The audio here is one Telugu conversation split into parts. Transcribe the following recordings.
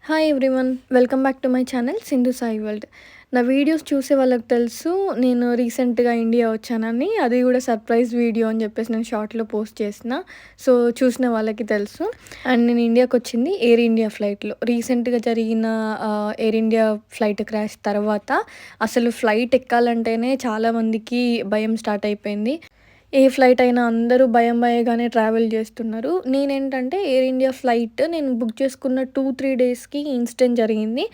Hi everyone, welcome back to my channel Sindhu Sai world. నా వీడియోస్ చూసే వాళ్ళకి తెలుసు నేను రీసెంట్గా ఇండియా వచ్చానని. అది కూడా సర్ప్రైజ్ వీడియో అని చెప్పేసి నేను షార్ట్లో పోస్ట్ చేసిన. సో చూసిన వాళ్ళకి తెలుసు. అండ్ నేను ఇండియాకి వచ్చింది ఎయిర్ ఇండియా ఫ్లైట్లో. రీసెంట్గా జరిగిన ఎయిర్ ఇండియా ఫ్లైట్ క్రాష్ తర్వాత అసలు ఫ్లైట్ ఎక్కాలంటేనే చాలామందికి భయం స్టార్ట్ అయిపోయింది. ఏ ఫ్లైట్ అయినా అందరూ భయంగానే ట్రావెల్ చేస్తున్నారు. నేనేంటంటే ఎయిర్ ఇండియా ఫ్లైట్ నేను బుక్ చేసుకున్న 2-3 డేస్‌కి ఇన్సిడెంట్ జరిగింది.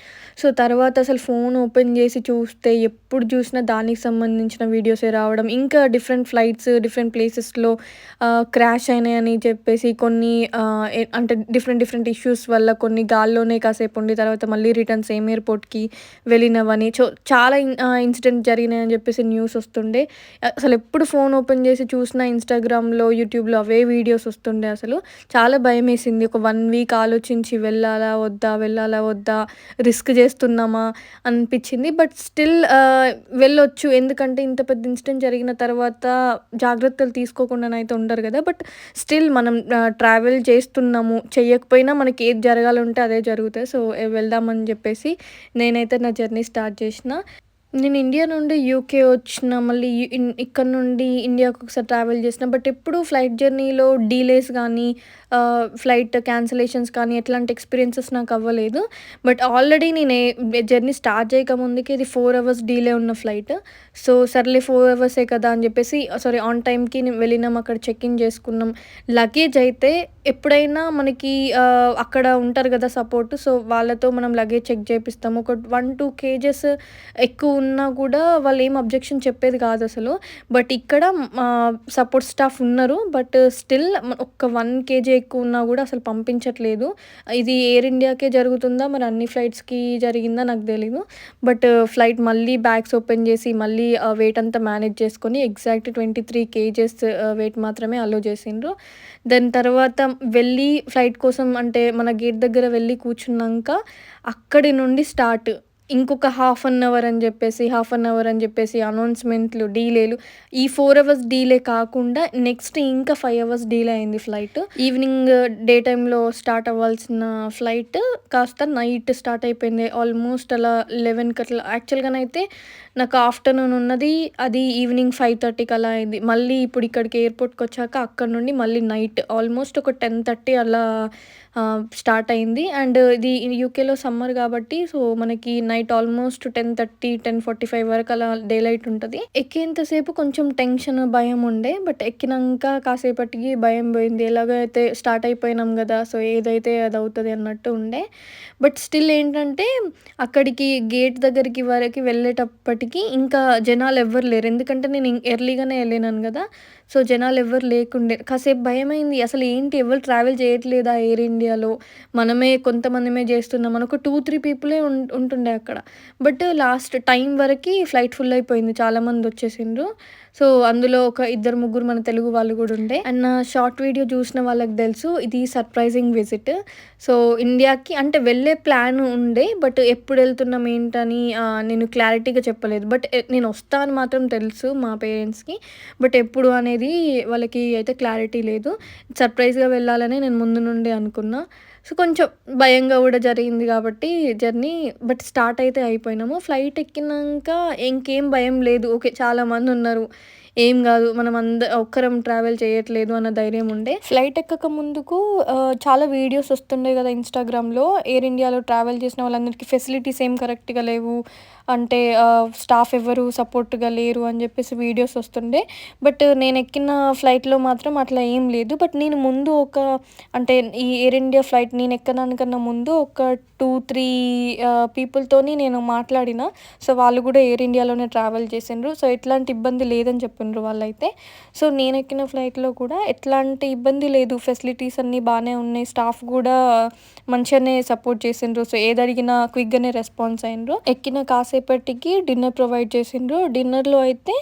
సో, తర్వాత అసలు ఫోన్ ఓపెన్ చేసి చూస్తే ఎప్పుడు చూసినా దానికి సంబంధించిన వీడియోసే రావడం. ఇంకా డిఫరెంట్ ఫ్లైట్స్ డిఫరెంట్ ప్లేసెస్‌లో క్రాష్ అయినాయని చెప్పేసి కొన్ని అంటే డిఫరెంట్ ఇష్యూస్ వల్ల కొన్ని గాల్లోనే కాసేపు ఉండి తర్వాత మళ్ళీ రిటర్న్ సేమ్ ఎయిర్‌పోర్ట్‌కి వెళ్ళినవని. చాలా ఇన్సిడెంట్ జరిగినాయని చెప్పేసి న్యూస్ వస్తుండే. అసలెప్పుడు ఫోన్ ఓపెన్ చేసి చూసినా ఇన్‌స్టాగ్రామ్‌లో, యూట్యూబ్‌లో అవే వీడియోస్ వస్తుండే అసలు. చాలా భయమేసింది. ఒక 1 వీక్ ఆలోచించి వెళ్ళాలా? వద్దా? వెళ్ళాలా? వద్దా? రిస్క్ చేస్తున్నామా? అనిపిచ్చింది. బట్ స్టిల్ వెళ్ళొచ్చు. ఎందుకంటే ఇంత పెద్ద ఇన్సిడెంట్ జరిగిన తర్వాత జాగ్రత్తలు తీసుకోకుండానైతే ఉండరు గదా! బట్ స్టిల్ మనం ట్రావెల్ చేస్తున్నాము. చెయ్యకపోయినా మనకి ఏది జరగాలంటే అదే జరుగుతాయి. సో, వెళ్దామని జెప్పేసి నేనైతే నా జర్నీ స్టార్ట్ చేషిన. నేను ఇండియా నుండి యూకే వచ్చిన. మళ్ళీ ఇక్కడ నుండి ఇండియాకి ఒకసారి ట్రావెల్ చేసిన. బట్ ఎప్పుడూ ఫ్లైట్ జర్నీలో డీలేస్ గానీ, ఫ్లైట్ క్యాన్సిలేషన్స్ కానీ ఎట్లాంటి ఎక్స్‌పీరియన్సెస్ నాకు అవ్వలేదు. బట్ ఆల్రెడీ నేను జర్నీ స్టార్ట్ చేయకముందుకే ఇది 4 అవర్స్ డీలే ఉన్న ఫ్లైట్. సో, సర్లే 4 అవర్సే కదా అని చెప్పేసి సారీ ఆన్ టైమ్‌కి వెళ్ళినాం. అక్కడ చెక్ ఇన్ చేసుకున్నాం. లగేజ్ అయితే ఎప్పుడైనా మనకి అక్కడ ఉంటారు కదా సపోర్ట్. సో, వాళ్ళతో మనం లగేజ్ చెక్ చేపిస్తాము. ఒక 1-2 కేజెస్ ఎక్కువ ఉన్నా కూడా వాళ్ళేం అబ్జెక్షన్ చెప్పేది కాదసలు. బట్ ఇక్కడ సపోర్ట్ స్టాఫ్ ఉన్నారు. బట్ స్టిల్ ఒక్క 1 కేజీ ఎక్కువున్నా గూడా అసలు పంపించట్లేదు. ఇది ఎయిర్ ఇండియాకే జరుగుతుందా? మరి అన్ని ఫ్లైట్స్‌కి జరిగిందా నాకు తెలీదు. బట్ ఫ్లైట్ మళ్ళీ బ్యాగ్స్ ఓపెన్ చేసి మళ్ళీ వెయిట్ అంతా మేనేజ్ చేసుకొని ఎగ్జాక్ట్ 23 కేజెస్ వెయిట్ మాత్రమే అలో చేసిండ్రు. దాని తర్వాత వెళ్ళి ఫ్లైట్ కోసం అంటే మన గేట్ దగ్గర వెళ్ళి కూర్చున్నాంక అక్కడి నుండి స్టార్ట్. ఇంకొక హాఫ్ అన్ అవర్ అని జెప్పేసి అనౌన్స్‌మెంట్‌లు, డీలేలు. ఈ 4 అవర్స్ డీలే కాకుండా నెక్స్ట్ ఇంకా 5 అవర్స్ డీలే అయింది ఫ్లైట్. ఈవినింగ్ డే టైమ్‌లో స్టార్ట్ అవ్వాల్సిన ఫ్లైట్ కాస్త నైట్ స్టార్ట్ అయిపోయింది. ఆల్మోస్ట్ అలా 11కి అట్లా. యాక్చువల్‌గానైతే నాకు ఆఫ్టర్‌నూన్ ఉన్నది. అది ఈవినింగ్ 5:30కి అలా అయింది. మళ్ళీ ఇప్పుడు ఇక్కడికి ఎయిర్‌పోర్ట్‌కొచ్చాక అక్కడి నుండి మళ్ళీ నైట్ ఆల్మోస్ట్ ఒక 10:30 అలా స్టార్ట్ అయింది. అండ్ ఇది యూకేలో సమ్మర్ కాబట్టి సో, మనకి నైట్ ఆల్మోస్ట్ 10:30, 10:45 వరకు అలా డే లైట్ ఉంటది. ఎక్కేంత సేపు కొంచెం టెన్షన్, భయం ఉండే. బట్ ఎక్కినంక కాసేపటికి భయం పోయింది. ఎలాగైతే స్టార్ట్ అయిపోయినాం గదా! సో, ఏదైతే అది అవుతది అన్నట్టు ఉండే. బట్ స్టిల్ ఏంటంటే అక్కడికి గేట్ దగ్గరికి వరకి వెళ్ళేటప్పటికి ఇంకా జనాలు ఎవ్వరు లేరు. ఎందుకంటే నేను ఎర్లీగానే ఎళ్ళినాను గదా! సో, జనాలు ఎవ్వరు లేకుండే. కాసేపు భయమైంది. అసలు ఏంటి ఎవరు ట్రావెల్ చేయట్లేదా ఎయిర్ ఇండియాలో? మనమే కొంతమందిమే చేస్తున్నాం అని. ఒక 2-3 పీపులే ఉంటుండే అక్కడ. బట్ లాస్ట్ టైం వరకి ఫ్లైట్ ఫుల్ అయిపోయింది. చాలామంది వచ్చేసిండ్రు. సో, అందులో ఒక ఇద్దరు, ముగ్గురు మన తెలుగు వాళ్ళు గూడా ఉండే. అండ్ నా షార్ట్ వీడియో చూసిన వాళ్ళకి తెలుసు ఇది సర్ప్రైజింగ్ విజిట్. సో, ఇండియాకి అంటే వెళ్ళే ప్లాన్ ఉండే. బట్ ఎప్పుడెళ్తున్నాం ఏంటని నేను క్లారిటీగా చెప్పలేదు. బట్ నేను వస్తా అని మాత్రం తెలుసు మా పేరెంట్స్‌కి. బట్ ఎప్పుడు అనేది వాళ్ళకి అయితే క్లారిటీ లేదు. సర్ప్రైజ్‌గా వెళ్ళాలని నేను ముందు నుండే అనుకున్నా. సో, కొంచెం భయంగా గూడా జరిగింది గాబట్టి జర్నీ. బట్ స్టార్ట్ అయితే అయిపోయినాము. ఫ్లైట్ ఎక్కినంక ఇంకేం భయం లేదు. ఓకే. చాలామందున్నారు. ఏం గాదు. మనం ఒక్కరం ట్రావెల్ చేయట్లేదు అన్న ధైర్యం ఉండే. ఫ్లైట్ ఎక్కక ముందుకు చాలా వీడియోస్ వస్తుండే గదా ఇన్‌స్టాగ్రామ్‌లో. ఎయిర్ ఇండియాలో ట్రావెల్ చేసిన వాళ్ళందరికీ ఫెసిలిటీస్ ఏం కరెక్ట్‌గా లేవు. అంటే స్టాఫ్ ఎవ్వరు సపోర్ట్‌గా లేరు అని జెప్పేసి వీడియోస్ వస్తుండే. బట్ నేనెక్కిన ఫ్లైట్‌లో మాత్రం అట్లా ఏం లేదు. బట్ నేను ముందు అంటే ఈ ఎయిర్ ఇండియా ఫ్లైట్ నేను ఎక్కడానికన్నా ముందు ఒక 2-3 పీపుల్‌తోని నేను మాట్లాడిన. సో, వాళ్ళు గూడా ఎయిర్ ఇండియాలోనే ట్రావెల్ చేసిండ్రు. సో, ఎట్లాంటి ఇబ్బంది లేదని చెప్పిండ్రు వాళ్ళైతే. సో, నేనెక్కిన ఫ్లైట్‌లో కూడా ఎట్లాంటి ఇబ్బంది లేదు. ఫెసిలిటీస్ అన్నీ బానే ఉన్నాయి. స్టాఫ్ గూడా మంచిగానే సపోర్ట్ చేసిండ్రు. సో, ఏదడిగినా క్విక్‌గానే రెస్పాన్స్ అయిండ్రు. ఎక్కిన కాసేపటికి డిన్నర్ ప్రొవైడ్ చేసిండ్రు. డిన్నర్‌లో అయితే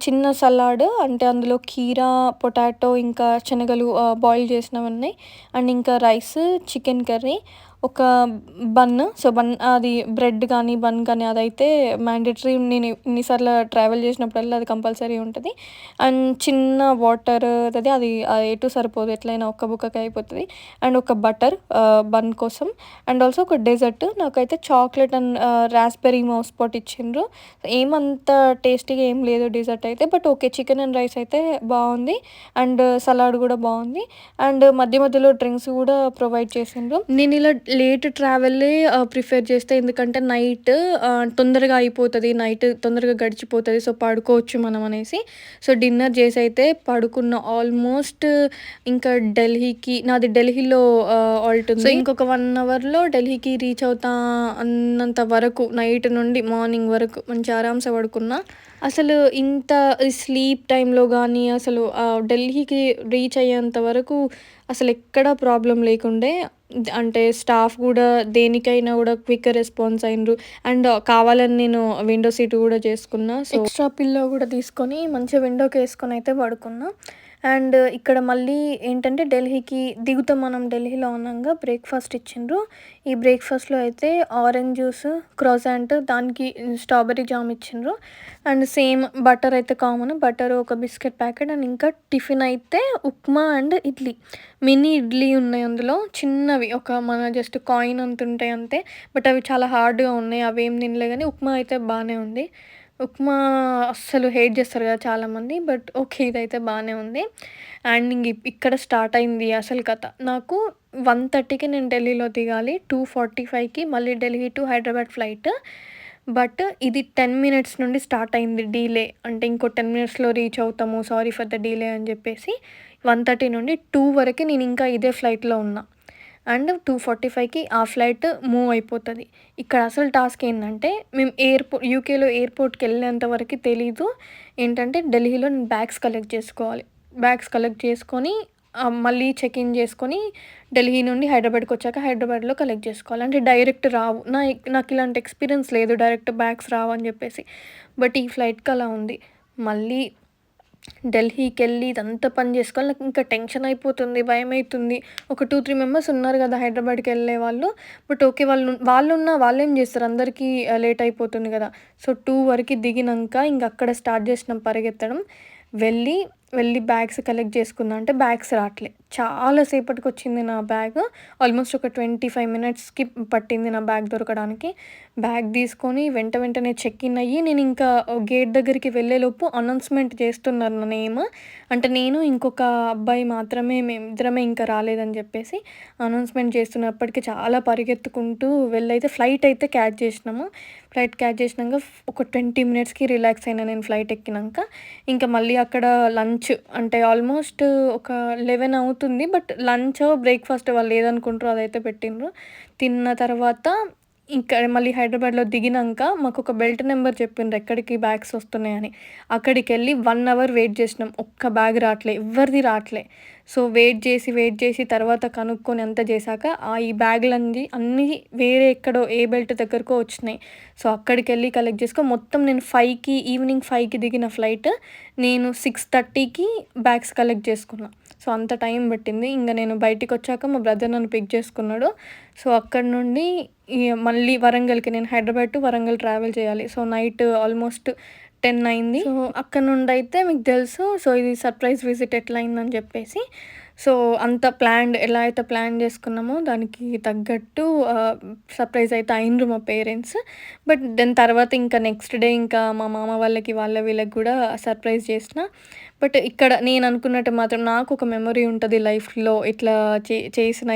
చిన్న సలాడ్ అంటే అందులో కీరా, పొటాటో ఇంకా శనగలు బాయిల్ చేసినవున్నాయి. అండ్ ఇంకా రైస్, చికెన్ కర్రీ, ఒక బన్. సో, అది బ్రెడ్ కానీ, బన్ కానీ అదైతే మ్యాండేటరీ. నేను ఇన్ని సార్లు ట్రావెల్ చేసినప్పుడల్లా అది కంపల్సరీ ఉంటది. అండ్ చిన్న వాటర్ అది ఎటు సరిపోదు. ఎట్లైనా ఒక్క బుక్కకే అయిపోతది. అండ్ ఒక బటర్ బన్ కోసం. అండ్ ఆల్సో ఒక డెజర్ట్. నాకైతే chocolate and raspberry mousse pot ఇచ్చిండ్రు. ఏమంత టేస్టీగా ఏం లేదు డెజర్ట్ అయితే. But okay, chicken and rice అయితే బావుంది. అండ్ సలాడ్ గూడా బావుంది. అండ్ మధ్య మధ్యలో డ్రింక్స్ గూడా ప్రొవైడ్ చేసిండ్రు. నేనిలా లేట్ ట్రావెలే ప్రిఫర్ చేస్తా. ఎందుకంటే నైట్ తొందరగా అయిపోతది. నైట్ తొందరగా గడిచిపోతది. సో, పడుకోవచ్చు మనం అనేసి. సో, డిన్నర్ చేసైతే పడుకున్న. ఆల్మోస్ట్ ఇంకా నాది ఢిల్లీలో ఆల్ట్ ఉంది. సో, ఇంకొక 1 అవర్‌లో ఢిల్లీకి రీచ్ అవుతా అన్నంత వరకు నైట్ నుండి మార్నింగ్ వరకు మంచి ఆరాంసే పడుకున్నా. అసలు ఇంత స్లీప్ టైమ్‌లో గానీ, అసలు ఢిల్లీకి రీచ్ అయ్యేంత వరకు అసలెక్కడా ప్రాబ్లమ్ లేకుండే. అంటే స్టాఫ్ గూడా దేనికైనా గూడా క్విక్ రెస్పాన్స్ అయిండ్రు. అండ్ కావాలని నేను విండో సీట్ గూడా చేసుకున్నా. సో, ఎక్స్‌ట్రా పిల్లో గూడా తీసుకొని మంచిగా విండోకేసుకొనైతే పడుకున్నా. అండ్ ఇక్కడ మళ్ళీ ఏంటంటే దిగుతాం మనం ఢిల్లీలో అనంగా బ్రేక్‌ఫాస్ట్ ఇచ్చిండ్రు. ఈ బ్రేక్‌ఫాస్ట్‌లో అయితే ఆరెంజ్ జ్యూస్, క్రోసాంట్, దానికి స్ట్రాబెర్రీ జామ్ ఇచ్చిండ్రు. అండ్ సేమ్ బటర్ అయితే కామన్. బటర్, ఒక బిస్కెట్ ప్యాకెట్ అండ్ ఇంకా టిఫిన్ అయితే ఉప్మా అండ్ ఇడ్లీ. మినీ ఇడ్లీ ఉన్నాయి అందులో. చిన్నవి మన జస్ట్ కాయిన్ అంత ఉంటాయి అంతే. బట్ అవి చాలా హార్డ్‌గా ఉన్నాయి. అవేం తినలే గానీ ఉప్మా అయితే బానే ఉంది. ఉప్మా అస్సలు హేట్ చేస్తారు కదా చాలామంది. బట్ ఓకే, ఇదైతే బానే ఉంది. అండ్ ఇక్కడ స్టార్ట్ అయింది అసలు కథ. నాకు 1:30కి నేను ఢిల్లీలో దిగాలి. 2:45కి మళ్ళీ Delhi to Hyderabad flight. But ఇది 10 మినిట్స్ నుండి స్టార్ట్ అయింది డీలే. అంటే ఇంకో 10 మినిట్స్‌లో రీచ్ అవుతాము. సారీ ఫర్ ద డీలే అని చెప్పేసి 1:30 నుండి 2 వరకి నేను ఇంకా ఇదే ఫ్లైట్‌లో ఉన్నా. అండ్ 2:45కి ఆ ఫ్లైట్ మూవ్ అయిపోతది. ఇక్కడ అసలు టాస్క్ ఏందంటే, మేము యూకేలో ఎయిర్‌పోర్ట్‌కెళ్ళేంత వరకి తెలీదు. ఏంటంటే ఢిల్లీలో నేను బ్యాగ్స్ కలెక్ట్ చేసుకోవాలి. బ్యాగ్స్ కలెక్ట్ చేసుకొని మళ్ళీ చెక్ ఇన్ చేసుకొని ఢిల్లీ నుండి హైదరాబాద్‌కొచ్చాక హైదరాబాద్‌లో కలెక్ట్ చేసుకోవాలి. అంటే డైరెక్ట్ రావు. నాకు ఇలాంటి ఎక్స్‌పీరియన్స్ లేదు. డైరెక్ట్ బ్యాగ్స్ రావని చెప్పేసి. బట్ ఈ ఫ్లైట్‌కి అలా ఉంది. మళ్ళీ ఢిల్లీకెళ్ళి ఇదంతా పని జేసుకోవాలి. నాకింకా టెన్షన్ అయిపోతుంది, భయమైతుంది. ఒక 2, 3 మెంబర్స్ ఉన్నారు గదా హైదరాబాద్‌కెళ్ళే వాళ్ళు. బట్ ఓకే, వాళ్ళేం జేస్తారు, అందరికీ లేట్ అయిపోతుంది గదా! సో, 2 వరకి దిగినంక ఇంగక్కడ స్టార్ట్ జేసినాం పరిగెత్తడం. వెళ్ళి, బ్యాగ్స్ కలెక్ట్ జేసుకుందాం అంటే బ్యాగ్స్ రాట్లే. చాలా సేపటికొచ్చింది నా బ్యాగ్. ఆల్మోస్ట్ ఒక 25 మినిట్స్‌కి పట్టింది నా బ్యాగ్ దొరకడానికి. బ్యాగ్ తీసుకొని వెంటనే చెక్ ఇన్ అయ్యి నేనింకా గేట్ దగ్గరికి వెళ్ళేలోపు అనౌన్స్‌మెంట్ చేస్తున్నారు నా నేమ్. అంటే నేను, ఇంకొక అబ్బాయి మాత్రమే, మేమిద్దరమే ఇంకా రాలేదని చెప్పేసి అనౌన్స్‌మెంట్ చేస్తున్నప్పటికి చాలా పరిగెత్తుకుంటూ వెళ్ళైతే ఫ్లైట్ అయితే క్యాచ్ చేసినాము. ఫ్లైట్ క్యాచ్ చేసినంక ఒక 20 మినిట్స్‌కి రిలాక్స్ అయినా నేను ఫ్లైట్ ఎక్కినంక. ఇంకా మళ్ళీ అక్కడ లంచ్ అంటే ఆల్మోస్ట్ ఒక 11 అవుతుంది. బట్ లంచో, బ్రేక్‌ఫాస్టో వాళ్ళు ఏదనుకుంటారో అదైతే పెట్టిండ్రు. తిన్న తర్వాత ఇంకా మళ్ళీ హైదరాబాద్‌లో దిగినంక మాకొక బెల్ట్ నెంబర్ చెప్పిండ్రు ఎక్కడికి బ్యాగ్స్ వస్తున్నాయని. అక్కడికెళ్ళి 1 అవర్ వెయిట్ చేసినాం. ఒక్క బ్యాగ్ రాట్లే. ఎవ్వరిది రాట్లే. సో, వెయిట్ చేసి తర్వాత కనుక్కొని అంతా చేశాక ఈ బ్యాగులన్నీ అన్నీ వేరే ఎక్కడో ఏ బెల్ట్ దగ్గరకో వచ్చినాయి. సో, అక్కడికెళ్ళి కలెక్ట్ చేసుకొని మొత్తం నేను ఈవినింగ్ 5కి దిగిన ఫ్లైట్. నేను 6:30కి బ్యాగ్స్ కలెక్ట్ చేసుకున్నా. సో, అంత టైం పట్టింది. ఇంగ నేను బయటికొచ్చాక మా బ్రదర్ నన్ను పిక్ చేసుకున్నాడు. సో, అక్కడి నుండి మళ్ళీ వరంగల్‌కి, నేను హైదరాబాద్ టు వరంగల్ ట్రావెల్ చేయాలి. సో, నైట్ ఆల్మోస్ట్ 10 అయింది. సో, అక్కడ నుండైతే మీకు తెలుసు. సో, ఇది సర్ప్రైజ్ విజిట్ ఎట్లా అయిందని చెప్పేసి. సో, ఎలా అయితే ప్లాన్ చేసుకున్నామో దానికి తగ్గట్టు సర్ప్రైజ్ అయితే అయిండ్రు మా పేరెంట్స్. బట్ దాని తర్వాత ఇంకా నెక్స్ట్ డే ఇంకా మా మామ వాళ్ళకి, వీళ్ళకి గూడా సర్ప్రైజ్ చేసిన. బట్ ఇక్కడ నేను అనుకున్నట్టు మాత్రం నాకొక మెమరీ ఉంటది లైఫ్‌లో, ఇట్లా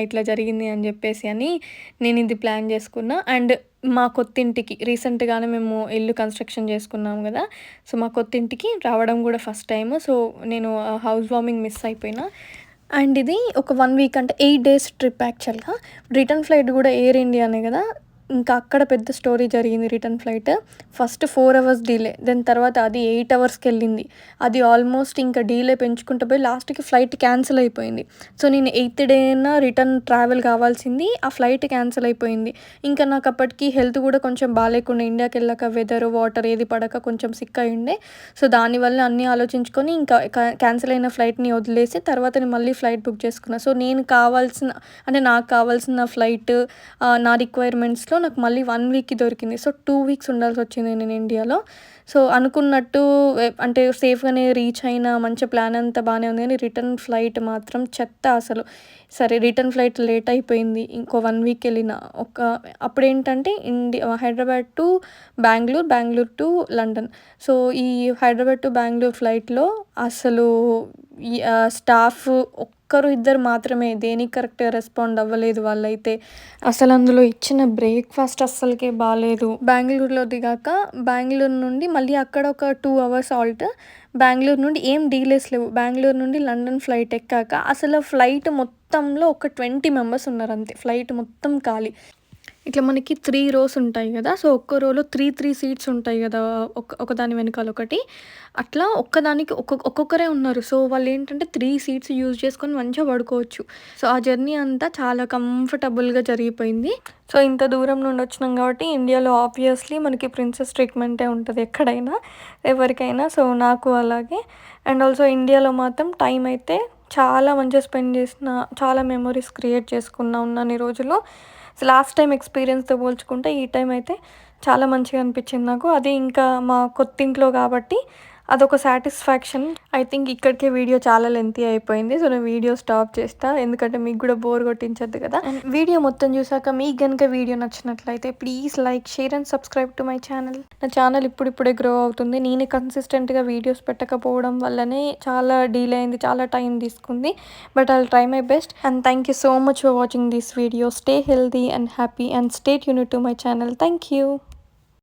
ఇట్లా జరిగింది అని చెప్పేసి అని నేనిది ప్లాన్ చేసుకున్నా. అండ్ మా కొత్తింటికి రీసెంట్‌గానే మేము ఇల్లు కన్‌స్ట్రక్షన్ చేసుకున్నాం గదా! సో, మా కొత్తింటికి రావడం గూడా ఫస్ట్ టైమ్. సో, నేను హౌస్ వార్మింగ్ మిస్ అయిపోయినా. అండ్ ఇది ఒక 1 వీక్ అంటే 8 డేస్ ట్రిప్ యాక్చువల్‌గా. రిటర్న్ ఫ్లైట్ గూడా ఎయిర్ ఇండియానే గదా! ఇంకా అక్కడ పెద్ద స్టోరీ జరిగింది. Return flight first 4 hours delay, then తర్వాత అది 8 అవర్స్‌కెళ్ళింది. అది ఆల్మోస్ట్ ఇంకా డిలే పెంచుకుంటూ పోయి లాస్ట్‌కి ఫ్లైట్ క్యాన్సిల్ అయిపోయింది. సో, నేను 8థ్ డేన రిటర్న్ ట్రావెల్ కావాల్సింది, ఆ ఫ్లైట్ క్యాన్సిల్ అయిపోయింది. ఇంకా నాకు అప్పటికి హెల్త్ కూడా కొంచెం బాలేకుండే. ఇండియాకెళ్ళాక వెదర్, వాటర్ ఏది పడక కొంచెం సిక్ అయ్యుండే. సో, దానివల్ల అన్నీ ఆలోచించుకొని ఇంకా క్యాన్సిల్ అయిన ఫ్లైట్‌ని వదిలేసి తర్వాత నేను మళ్ళీ ఫ్లైట్ బుక్ చేసుకున్నా. సో, నాకు కావాల్సిన ఫ్లైట్ నా రిక్వైర్మెంట్స్‌లో నాకు మళ్ళీ 1 వీక్‌కి దొరికింది. సో, 2 వీక్స్ ఉండాల్సొచ్చింది నేను ఇండియాలో. సో, అనుకున్నట్టు అంటే సేఫ్‌గానే రీచ్ అయినా, మంచి ప్లాన్ అంతా బానే ఉంది గానీ, రిటర్న్ ఫ్లైట్ మాత్రం చెత్త అసలు. సరే రిటర్న్ ఫ్లైట్ లేట్ అయిపోయింది. ఇంకో 1 వీక్ ఎళ్ళిన. అప్పుడేంటంటే Hyderabad to Bengaluru, Bengaluru to London. So, ఈ హైదరాబాద్ టు బెంగుళూరు ఫ్లైట్‌లో అసలు స్టాఫ్ ఒక్కరు, ఇద్దరు మాత్రమే. దేనికి కరెక్ట్‌గా రెస్పాండ్ అవ్వలేదు వాళ్ళైతే. అసలు అందులో ఇచ్చిన బ్రేక్‌ఫాస్ట్ అస్సలకే బాలేదు. బెంగుళూరులో దిగాక బెంగుళూరు నుండి మళ్ళీ అక్కడ ఒక 2 అవర్స్ హాల్ట్. బెంగుళూరు నుండి ఏం డీలేస్ లేవు. బెంగుళూరు నుండి లండన్ ఫ్లైట్ ఎక్కాక అసలు ఫ్లైట్ మొత్తంలో ఒక 20 మెంబర్స్ ఉన్నారంతే. ఫ్లైట్ మొత్తం ఖాళీ. ఇట్లా మనకి 3 రోస్ ఉంటాయి గదా! సో, ఒక్కో రోలో 3 సీట్స్ ఉంటాయి గదా! ఒకదాని వెనకాల ఒకటి. అట్లా ఒక్కదానికి ఒక్కొక్కరే ఉన్నారు. సో, వాళ్ళేంటంటే 3 సీట్స్ యూజ్ చేసుకొని మంచిగా పడుకోవచ్చు. సో, ఆ జర్నీ అంతా చాలా కంఫర్టబుల్‌గా జరిగిపోయింది. సో, ఇంత దూరం నుండి వచ్చినాం కాబట్టి ఇండియాలో ఆబ్వియస్లీ మనకి ప్రిన్సెస్ ట్రీట్మెంటే ఉంటది ఎక్కడైనా, ఎవరికైనా. సో, నాకు అలాగే. అండ్ ఆల్సో ఇండియాలో మాత్రం టైం అయితే చాలా మంచిగా స్పెండ్ చేసిన, చాలా మెమోరీస్ క్రియేట్ చేసుకున్నా ఉన్నన్ని రోజులు. లాస్ట్ టైం ఎక్స్‌పీరియన్స్‌తో పోల్చుకుంటే ఈ టైం అయితే చాలా మంచిగా అనిపించింది నాకు. అది ఇంకా మా కొత్తింట్లో కాబట్టి అదొక సాటిస్ఫాక్షన్. ఐ థింక్ ఇక్కడికే వీడియో చాలా లెంతీ అయిపోయింది. సో, నేను వీడియో స్టాప్ చేస్తా. ఎందుకంటే మీకు కూడా బోర్ కొట్టించొద్దు కదా. అండ్ వీడియో మొత్తం చూసాక మీకు గనుక వీడియో నచ్చినట్లయితే please like, share and subscribe to my channel. నా ఛానల్ ఇప్పుడిప్పుడే గ్రో అవుతుంది. నేను కన్సిస్టెంట్‌గా వీడియోస్ పెట్టకపోవడం వల్లనే చాలా డిలే అయింది. చాలా టైం తీసుకుంది. But I will try my best. And thank you so much for watching this video. Stay healthy and happy and stay tuned to my channel. Thank you.